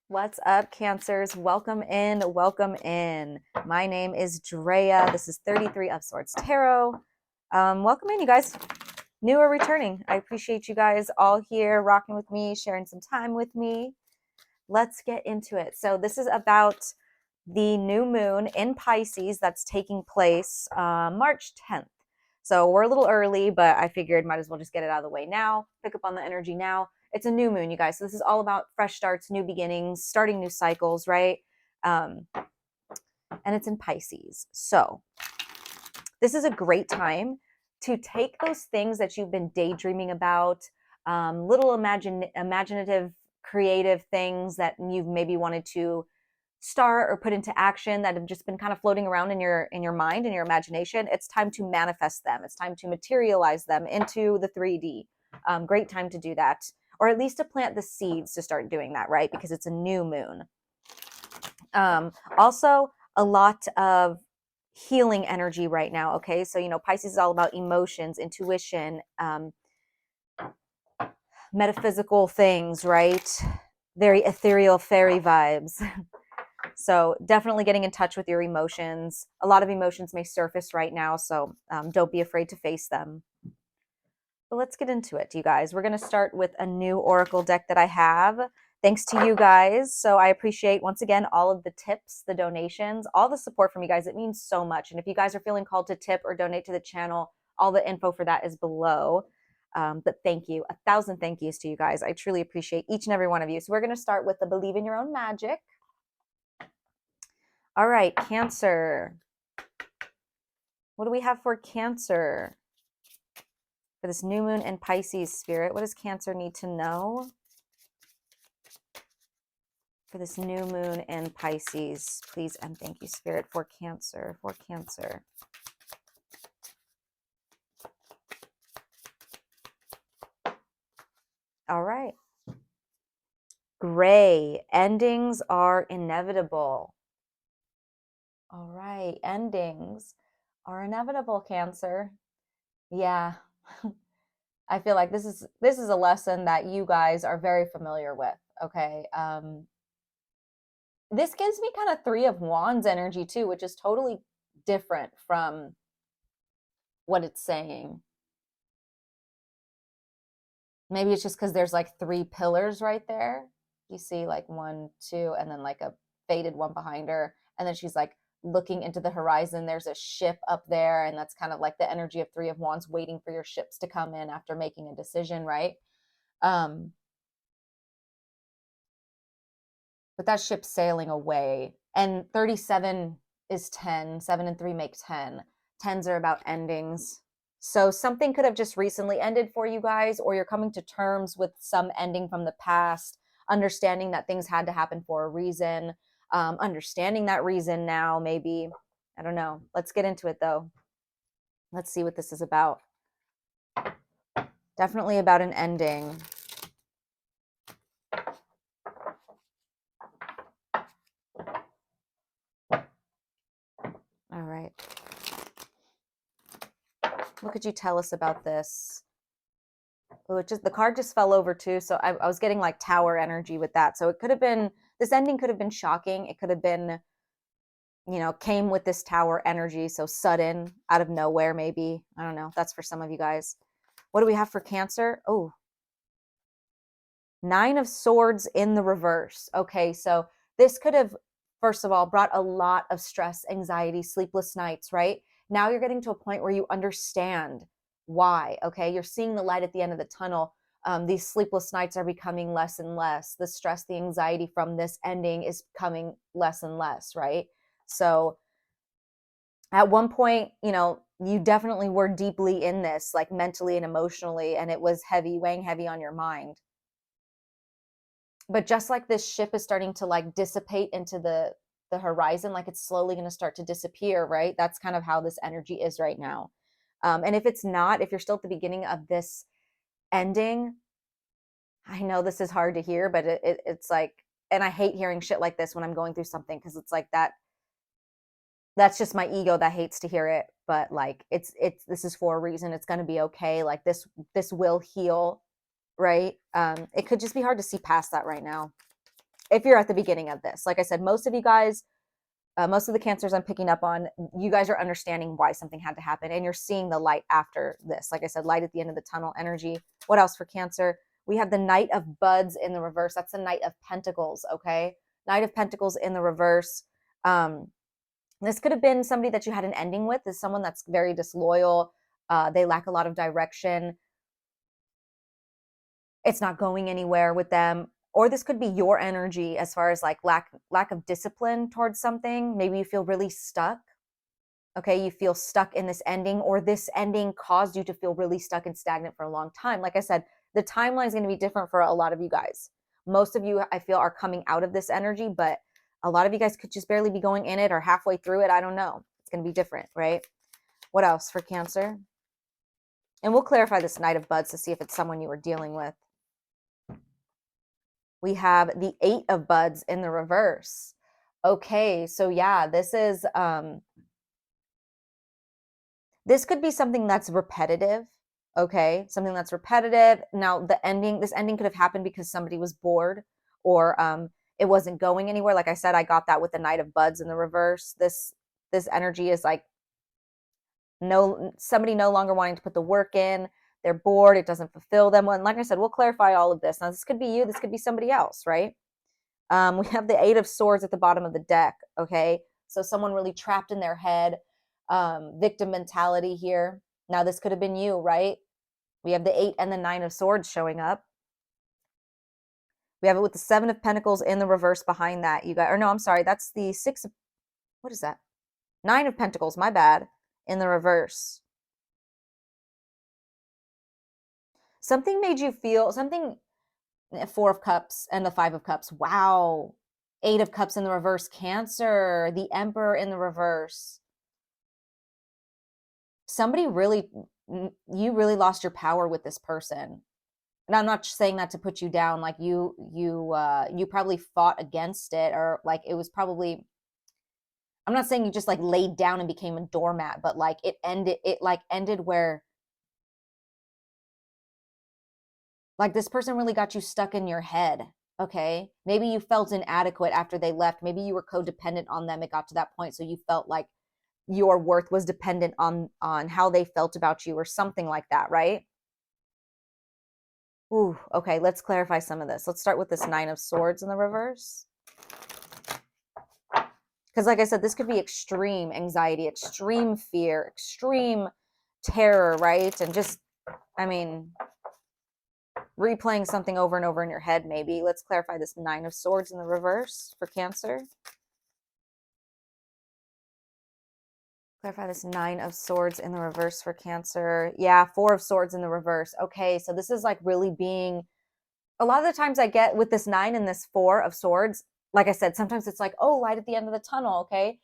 What's up, Cancers? Welcome in. Welcome in. My name is Drea. This is 33 of Swords Tarot. Welcome in, you guys. New or returning. I appreciate you guys all here rocking with me, sharing some time with me. Let's get into it. So, this is about the new moon in Pisces that's taking place March 10th. So, we're a little early, but I figured might as well just get it out of the way now, pick up on the energy now. It's a new moon, you guys. So this is all about fresh starts, new beginnings, starting new cycles, right? And it's in Pisces. So this is a great time to take those things that you've been daydreaming about, little imaginative, creative things that you've maybe wanted to start or put into action that have just been kind of floating around in your mind and your imagination. It's time to manifest them. It's time to materialize them into the 3D. Great time to do that, or at least to plant the seeds to start doing that, right? Because it's a new moon. Also, a lot of healing energy right now. Okay, so Pisces is all about emotions, intuition, metaphysical things, right? Very ethereal fairy vibes. So definitely getting in touch with your emotions. A lot of emotions may surface right now, so don't be afraid to face them. But let's get into it, you guys. We're going to start with a new oracle deck that I have. Thanks to you guys. So I appreciate, once again, all of the tips, the donations, all the support from you guys. It means so much. And if you guys are feeling called to tip or donate to the channel, all the info for that is below. But thank you. 1,000 thank yous to you guys. I truly appreciate each and every one of you. So we're going to start with the Believe in Your Own Magic. All right, Cancer. What do we have for Cancer? For this new moon in Pisces, Spirit, what does Cancer need to know? For this new moon in Pisces, please and thank you, Spirit, for Cancer, for Cancer. All right. Gray, endings are inevitable. All right, endings are inevitable, Cancer. Yeah. I feel like this is a lesson that you guys are very familiar with, okay? This gives me kind of Three of Wands energy too, which is totally different from what it's saying. Maybe it's just because there's like three pillars right there. You see like one, two, and then like a faded one behind her. And then she's like looking into the horizon. There's a ship up there. And that's kind of like the energy of Three of Wands, waiting for your ships to come in after making a decision, right? But that ship's sailing away. And 37 is 10. 7 and 3 make 10. Tens are about endings. So something could have just recently ended for you guys, or you're coming to terms with some ending from the past, understanding that things had to happen for a reason, understanding that reason now, maybe. I don't know. Let's get into it, though. Let's see what this is about. Definitely about an ending. All right. What could you tell us about this? Oh, the card just fell over too. So I was getting like tower energy with that. So it could have been, this ending could have been shocking. It could have been, came with this tower energy. So sudden, out of nowhere, maybe. I don't know. That's for some of you guys. What do we have for Cancer? Oh, 9 of Swords in the reverse. Okay, so this could have, first of all, brought a lot of stress, anxiety, sleepless nights, right? Now you're getting to a point where you understand why, okay? You're seeing the light at the end of the tunnel. These sleepless nights are becoming less and less. The stress, the anxiety from this ending is becoming less and less, right? So at one point, you definitely were deeply in this, like mentally and emotionally, and it was heavy, weighing heavy on your mind. But just like this ship is starting to like dissipate into the horizon, like it's slowly going to start to disappear, right? That's kind of how this energy is right now. And if it's not, if you're still at the beginning of this ending, I know this is hard to hear, but it's like, and I hate hearing shit like this when I'm going through something, because it's like that's just my ego that hates to hear it. But like it's this is for a reason. It's going to be okay. Like this will heal, right? It could just be hard to see past that right now. if you're at the beginning of this. Like I said, most of you guys, most of the cancers I'm picking up on, you guys are understanding why something had to happen, and you're seeing the light after this. Like I said, light at the end of the tunnel energy. What else for Cancer? We have the Knight of Buds in the reverse. That's the Knight of Pentacles, okay? Knight of Pentacles in the reverse. This could have been somebody that you had an ending with. This is someone that's very disloyal. They lack a lot of direction. It's not going anywhere with them. Or this could be your energy as far as like lack of discipline towards something. Maybe you feel really stuck. Okay, you feel stuck in this ending, or this ending caused you to feel really stuck and stagnant for a long time. Like I said, the timeline is going to be different for a lot of you guys. Most of you, I feel, are coming out of this energy, but a lot of you guys could just barely be going in it or halfway through it. I don't know. It's going to be different, right? What else for Cancer? And we'll clarify this Knight of Buds to see if it's someone you were dealing with. We have the Eight of Buds in the reverse. Okay, so yeah, this could be something that's repetitive. Okay, something that's repetitive. Now, this ending could have happened because somebody was bored, or it wasn't going anywhere. Like I said, I got that with the Knight of Buds in the reverse. This energy is like somebody no longer wanting to put the work in. They're bored. It doesn't fulfill them. And like I said, we'll clarify all of this. Now, this could be you. This could be somebody else, right? We have the Eight of Swords at the bottom of the deck. Okay, so someone really trapped in their head, victim mentality here. Now, this could have been you, right? We have the Eight and the Nine of Swords showing up. We have it with the Seven of Pentacles in the reverse behind that. You got, or no, I'm sorry, that's the Six of, what is that? Nine of Pentacles, my bad, in the reverse. Something made you feel, something, Four of Cups and the Five of Cups. Wow. Eight of Cups in the reverse, Cancer, the Emperor in the reverse. Somebody really, you really lost your power with this person. And I'm not saying that to put you down. Like you probably fought against it, or like it was probably, I'm not saying you just like laid down and became a doormat, but like it ended where like this person really got you stuck in your head. Okay, maybe you felt inadequate after they left. Maybe you were codependent on them. It got to that point, so you felt like your worth was dependent on how they felt about you, or something like that, right? Ooh, okay, let's clarify some of this. Let's start with this Nine of Swords in the reverse. Because like I said, this could be extreme anxiety, extreme fear, extreme terror, right? And just, I mean, replaying something over and over in your head, maybe. Let's clarify this Nine of Swords in the reverse for Cancer. Clarify this Nine of Swords in the reverse for Cancer. Yeah, Four of Swords in the reverse. Okay, so this is like really being, a lot of the times I get with this Nine and this Four of Swords, like I said, sometimes it's like, oh, light at the end of the tunnel, okay?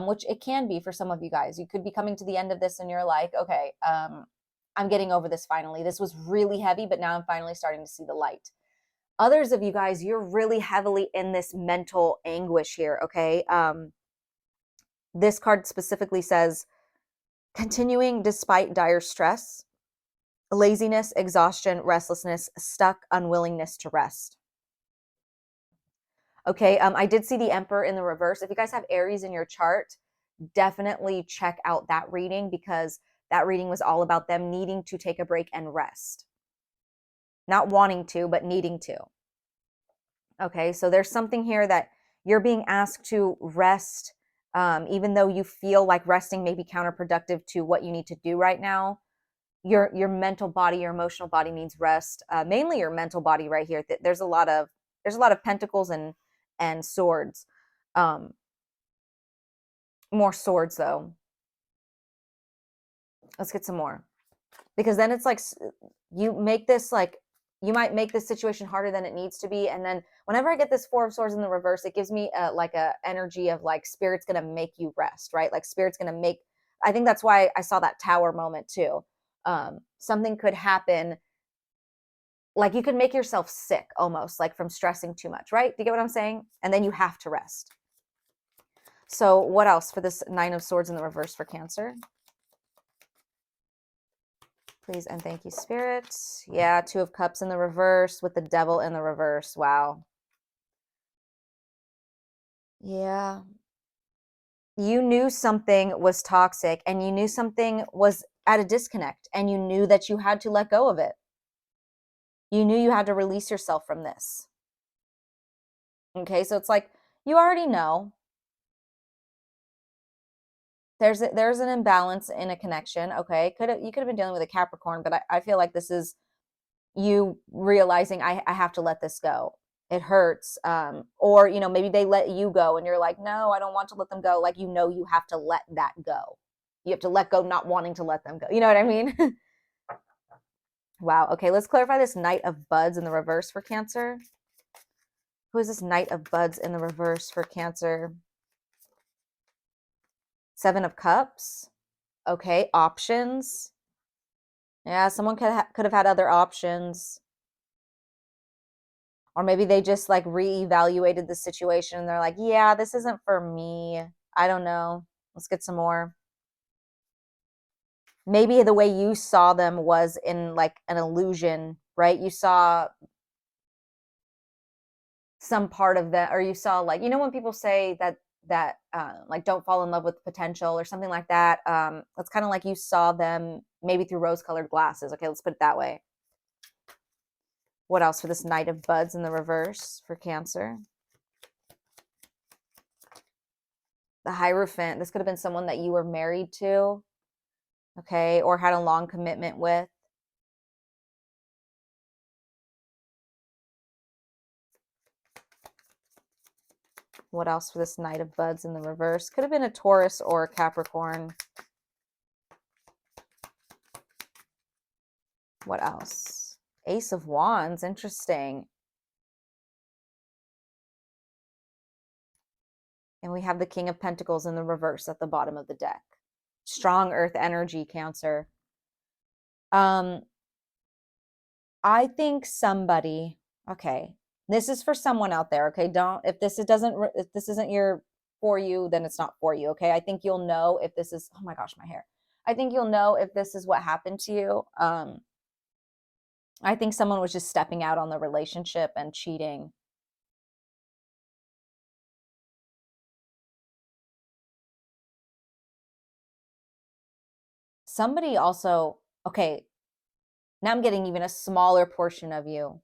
Which it can be for some of you guys. You could be coming to the end of this and you're like, okay, I'm getting over this finally. This was really heavy, but now I'm finally starting to see the light. Others of you guys, you're really heavily in this mental anguish here, okay? This card specifically says, continuing despite dire stress, laziness, exhaustion, restlessness, stuck, unwillingness to rest. Okay, I did see the Emperor in the reverse. If you guys have Aries in your chart, definitely check out that reading, because that reading was all about them needing to take a break and rest. Not wanting to, but needing to. Okay, so there's something here that you're being asked to rest, even though you feel like resting may be counterproductive to what you need to do right now. Your mental body, your emotional body needs rest. Mainly your mental body right here. There's a lot of pentacles and swords. More swords though. Let's get some more, because then it's like you make this like, you might make this situation harder than it needs to be. And then whenever I get this Four of Swords in the reverse, it gives me like a energy of like Spirit's gonna make you rest, right? Like Spirit's gonna make, I think that's why I saw that Tower moment too. Something could happen, like you could make yourself sick almost, like from stressing too much, right? Do you get what I'm saying? And then you have to rest. So what else for this Nine of Swords in the reverse for Cancer? Please and thank you, Spirit. Yeah, Two of Cups in the reverse with the Devil in the reverse. Wow. Yeah. You knew something was toxic and you knew something was at a disconnect and you knew that you had to let go of it. You knew you had to release yourself from this. Okay, so it's like you already know there's an imbalance in a connection. Okay, you could have been dealing with a Capricorn, but I feel like this is you realizing I have to let this go. It hurts. Or maybe they let you go and you're like, no, I don't want to let them go. Like you have to let that go. You have to let go, not wanting to let them go. You know what I mean? Wow. Okay, let's clarify this Knight of Buds in the reverse for Cancer. Who is this Knight of Buds in the reverse for Cancer? Seven of Cups. Okay, options. Yeah, someone could have had other options. Or maybe they just like reevaluated the situation and they're like, yeah, this isn't for me. I don't know. Let's get some more. Maybe the way you saw them was in like an illusion, right? You saw some part of that, or you saw like, when people say that like don't fall in love with potential or something like that. It's kind of like you saw them maybe through rose-colored glasses. Okay, let's put it that way. What else for this Knight of Buds in the reverse for Cancer? The Hierophant. This could have been someone that you were married to, okay, or had a long commitment with. What else for this Knight of Buds in the reverse? Could have been a Taurus or a Capricorn. What else? Ace of Wands. Interesting. And we have the King of Pentacles in the reverse at the bottom of the deck. Strong earth energy, Cancer. Um, I think somebody, okay, this is for someone out there, okay? If this isn't your for you, then it's not for you, okay? I think you'll know if this is, oh my gosh, my hair. I think you'll know if this is what happened to you. I think someone was just stepping out on the relationship and cheating. Somebody also, okay, now I'm getting even a smaller portion of you.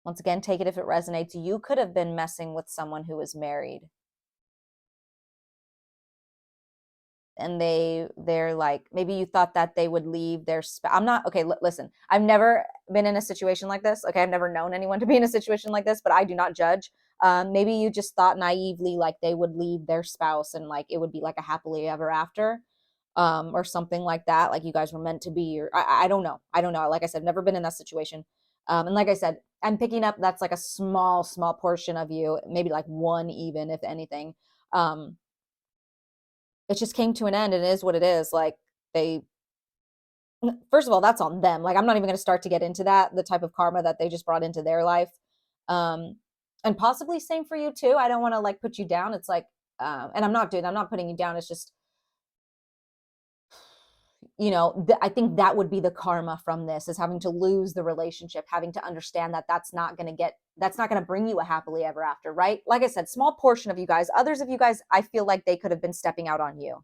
Once again, take it if it resonates. You could have been messing with someone who was married. And they're like, maybe you thought that they would leave their I'm not okay. Listen, I've never been in a situation like this. Okay, I've never known anyone to be in a situation like this, but I do not judge. Maybe you just thought naively like they would leave their spouse and like it would be like a happily ever after, or something like that, like you guys were meant to be, or I don't know. I don't know. Like I said, never been in that situation. And like I said, I'm picking up that's like a small portion of you, maybe like one even, if anything. um it just came to an end and it is what it is. Like they, first of all, that's on them. Like I'm not even going to start to get into that, the type of karma that they just brought into their life. um and possibly same for you too. I don't want to like put you down. It's like, and I'm not putting you down. It's just, I think that would be the karma from this, is having to lose the relationship, having to understand that that's not going to bring you a happily ever after, right? Like I said, small portion of you guys. Others of you guys, I feel like they could have been stepping out on you.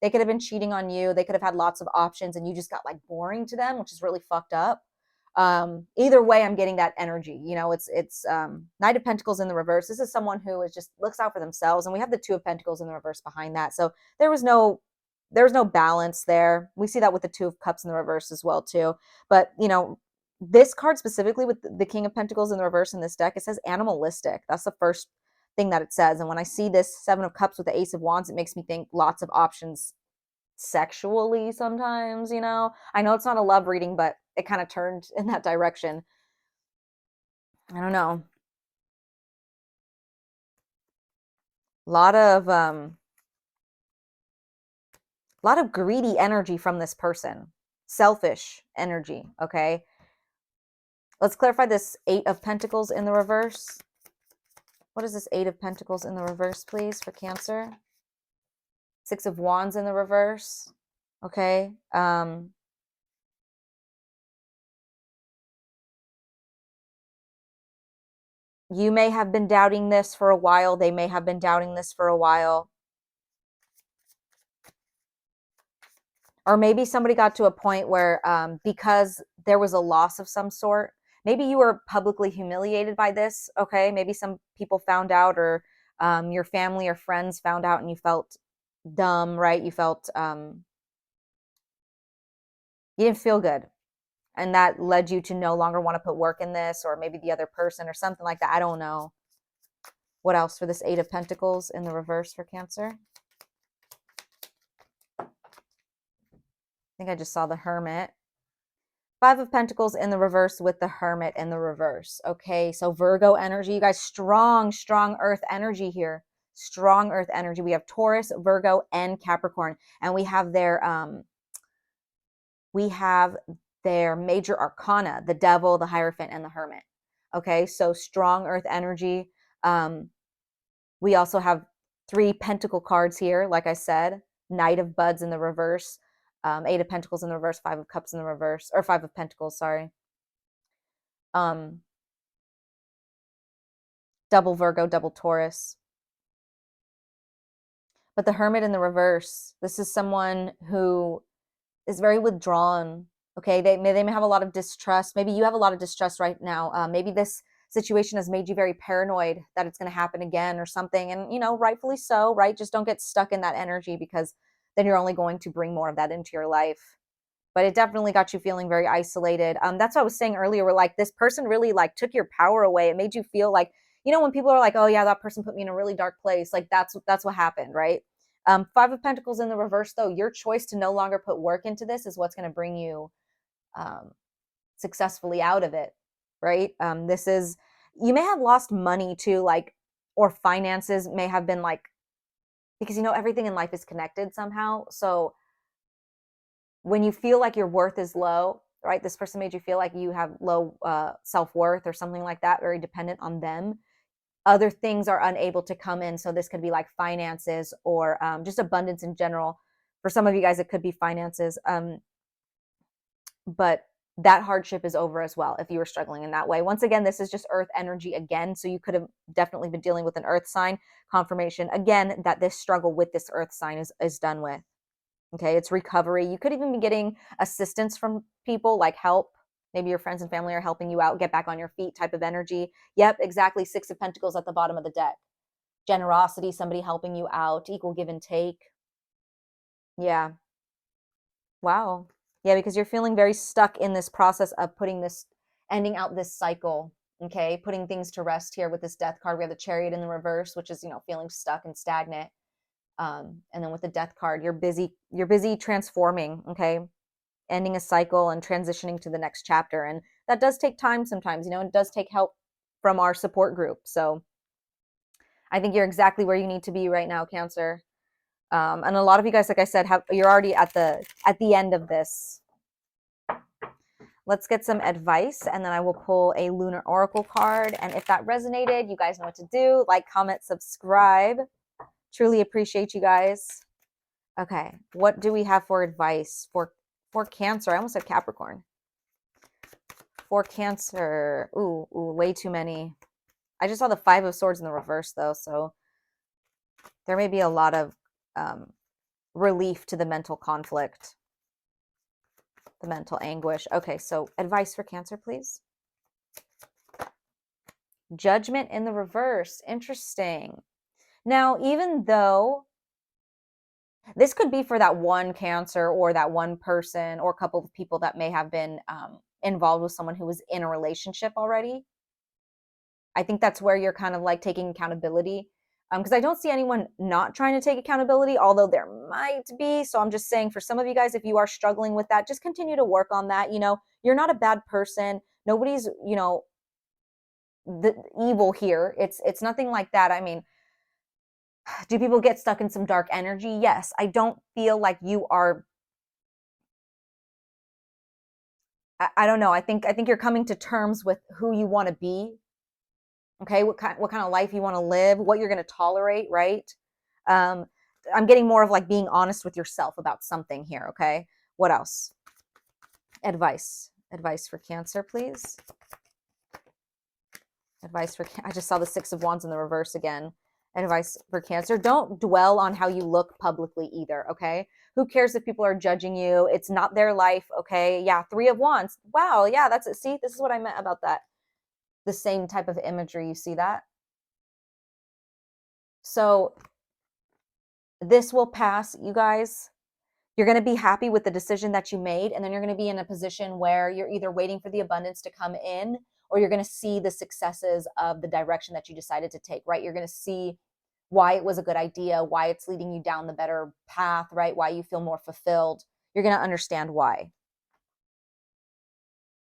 They could have been cheating on you. They could have had lots of options and you just got like boring to them, which is really fucked up. Either way, I'm getting that energy. It's Knight of Pentacles in the reverse. This is someone who is just looks out for themselves, and we have the Two of Pentacles in the reverse behind that. So there was no balance there. We see that with the Two of Cups in the reverse as well too. But this card specifically with the King of Pentacles in the reverse in this deck, it says animalistic. That's the first thing that it says. And when I see this Seven of Cups with the Ace of Wands, it makes me think lots of options sexually sometimes. I know it's not a love reading, but it kind of turned in that direction. I don't know. A lot of greedy energy from this person. Selfish energy, okay? Let's clarify this Eight of Pentacles in the reverse. What is this Eight of Pentacles in the reverse, please, for Cancer? Six of Wands in the reverse. Okay. You may have been doubting this for a while. They may have been doubting this for a while. Or maybe somebody got to a point where because there was a loss of some sort, maybe you were publicly humiliated by this. Okay, maybe some people found out, or your family or friends found out, and you felt dumb, right? You felt you didn't feel good, and that led you to no longer want to put work in this, or maybe the other person or something like that. I don't know. What else for this Eight of Pentacles in the reverse for Cancer? I think I just saw the Hermit. Five of Pentacles in the reverse with the Hermit in the reverse. Okay, so Virgo energy. You guys, strong Earth energy here. Strong Earth energy. We have Taurus, Virgo, and Capricorn. And we have their major arcana, the Devil, the Hierophant, and the Hermit. Okay, so strong Earth energy. We also have 3 Pentacle cards here, like I said. Knight of Buds in the reverse. 8 of Pentacles in the reverse, 5 of Cups in the reverse, or 5 of Pentacles, sorry. Double Virgo, double Taurus. But the Hermit in the reverse, this is someone who is very withdrawn. Okay, they may have a lot of distrust. Maybe you have a lot of distrust right now. Maybe this situation has made you very paranoid that it's going to happen again or something. And, rightfully so, right? Just don't get stuck in that energy, because then you're only going to bring more of that into your life. But it definitely got you feeling very isolated. That's what I was saying earlier. Where like this person really like took your power away. It made you feel like, when people are like, oh yeah, that person put me in a really dark place. Like that's what happened, right? 5 of Pentacles in the reverse, though, your choice to no longer put work into this is what's going to bring you successfully out of it, right? This is, you may have lost money too, like, or finances may have been like, because everything in life is connected somehow. So when you feel like your worth is low, right? This person made you feel like you have low self-worth or something like that, very dependent on them. Other things are unable to come in. So this could be like finances, or just abundance in general. For some of you guys, it could be finances. But that hardship is over as well if you were struggling in that way. Once again, this is just Earth energy again. So you could have definitely been dealing with an Earth sign. Confirmation again that this struggle with this Earth sign is done with. Okay, it's recovery. You could even be getting assistance from people, like help. Maybe your friends and family are helping you out, get back on your feet type of energy. Yep, exactly. 6 of Pentacles at the bottom of the deck. Generosity, somebody helping you out, equal give and take. Yeah. Wow. Yeah, because you're feeling very stuck in this process of ending out this cycle. Okay, putting things to rest here with this Death card. We have the Chariot in the reverse, which is, feeling stuck and stagnant. And then with the Death card, you're busy transforming, okay, ending a cycle and transitioning to the next chapter. And that does take time sometimes, it does take help from our support group. So I think you're exactly where you need to be right now, Cancer. And a lot of you guys, like I said, you're already at the end of this. Let's get some advice, and then I will pull a Lunar Oracle card. And if that resonated, you guys know what to do. Like, comment, subscribe. Truly appreciate you guys. Okay, what do we have for advice for Cancer? I almost said Capricorn. For Cancer, ooh, way too many. I just saw the 5 of Swords in the reverse, though, so there may be a lot of relief to the mental conflict, the mental anguish. Okay, so advice for Cancer, please. Judgment in the reverse. Interesting. Now, even though this could be for that one Cancer or that one person or a couple of people that may have been involved with someone who was in a relationship already, I think that's where you're kind of like taking accountability. Because I don't see anyone not trying to take accountability, although there might be. So I'm just saying, for some of you guys, if you are struggling with that, just continue to work on that. You're not a bad person. Nobody's, the evil here. It's nothing like that. I mean, do people get stuck in some dark energy? Yes. I don't feel like you are. I don't know. I think you're coming to terms with who you want to be. Okay, what kind of life you want to live, what you're going to tolerate, right? I'm getting more of like being honest with yourself about something here. Okay, what else? Advice for Cancer, please. Advice for, I just saw the Six of Wands in the reverse again. Advice for Cancer. Don't dwell on how you look publicly either, okay? Who cares if people are judging you? It's not their life, okay? Yeah, Three of Wands. Wow, yeah, that's it. See, this is what I meant about that. The same type of imagery, you see that? So this will pass, you guys. You're going to be happy with the decision that you made, and then you're going to be in a position where you're either waiting for the abundance to come in, or you're going to see the successes of the direction that you decided to take, right? You're going to see why it was a good idea, why it's leading you down the better path, right? Why you feel more fulfilled. You're going to understand why.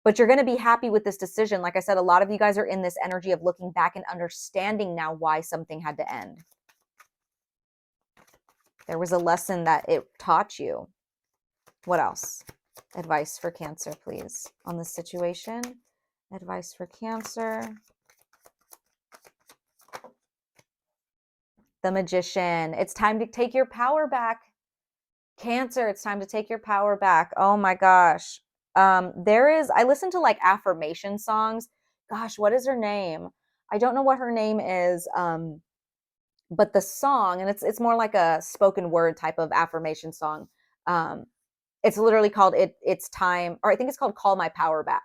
But you're going to be happy with this decision. Like I said, a lot of you guys are in this energy of looking back and understanding now why something had to end. There was a lesson that it taught you. What else? Advice for Cancer, please, on this situation. Advice for Cancer. The Magician. It's time to take your power back. Cancer, it's time to take your power back. Oh my gosh. I listen to like affirmation songs. Gosh, what is her name? I don't know what her name is. But the song, and it's more like a spoken word type of affirmation song. It's literally called It's Time, or I think it's called Call My Power Back.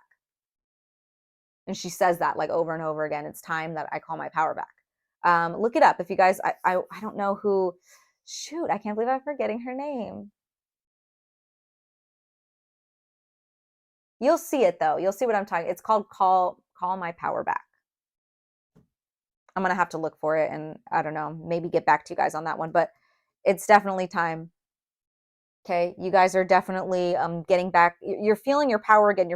And she says that like over and over again. It's time that I call my power back. Look it up if you guys. I don't know who. Shoot, I can't believe I'm forgetting her name. You'll see it though. You'll see what I'm talking. It's called Call My Power Back. I'm gonna have to look for it, and I don't know, maybe get back to you guys on that one. But it's definitely time. Okay, you guys are definitely getting back. You're feeling your power again.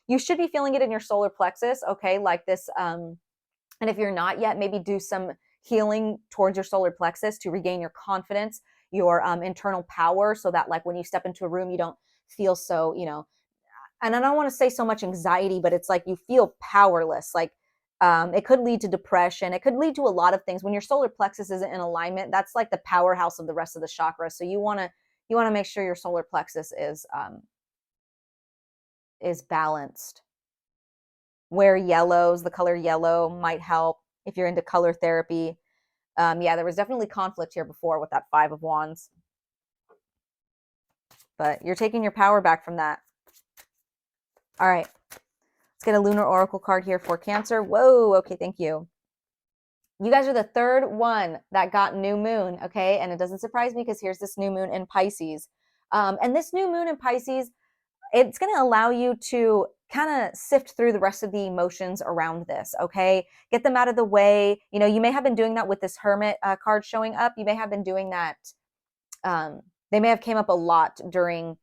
You should be feeling it in your solar plexus. Okay, like this. And if you're not yet, maybe do some healing towards your solar plexus to regain your confidence, your internal power, so that like when you step into a room, you don't feel so, and I don't want to say so much anxiety, but it's like you feel powerless. Like it could lead to depression. It could lead to a lot of things. When your solar plexus isn't in alignment, that's like the powerhouse of the rest of the chakras. So you want to make sure your solar plexus is balanced. Wear yellows. The color yellow might help if you're into color therapy. Yeah, there was definitely conflict here before with that Five of Wands. But you're taking your power back from that. All right. Let's get a lunar oracle card here for Cancer. Whoa. Okay, thank you. You guys are the third one that got new moon, okay? And it doesn't surprise me because here's this new moon in Pisces. And this new moon in Pisces, it's going to allow you to kind of sift through the rest of the emotions around this, okay? Get them out of the way. You may have been doing that with this Hermit card showing up. You may have been doing that. They may have came up a lot during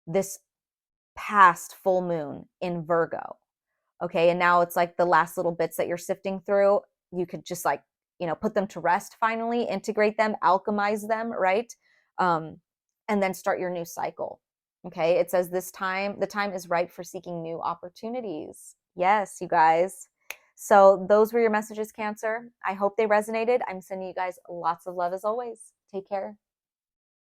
this past full moon in Virgo, okay? And now it's like the last little bits that you're sifting through. You could just like, put them to rest finally, integrate them, alchemize them, right? And then start your new cycle. Okay, it says the time is right for seeking new opportunities. Yes, you guys. So those were your messages, Cancer. I hope they resonated. I'm sending you guys lots of love as always. Take care.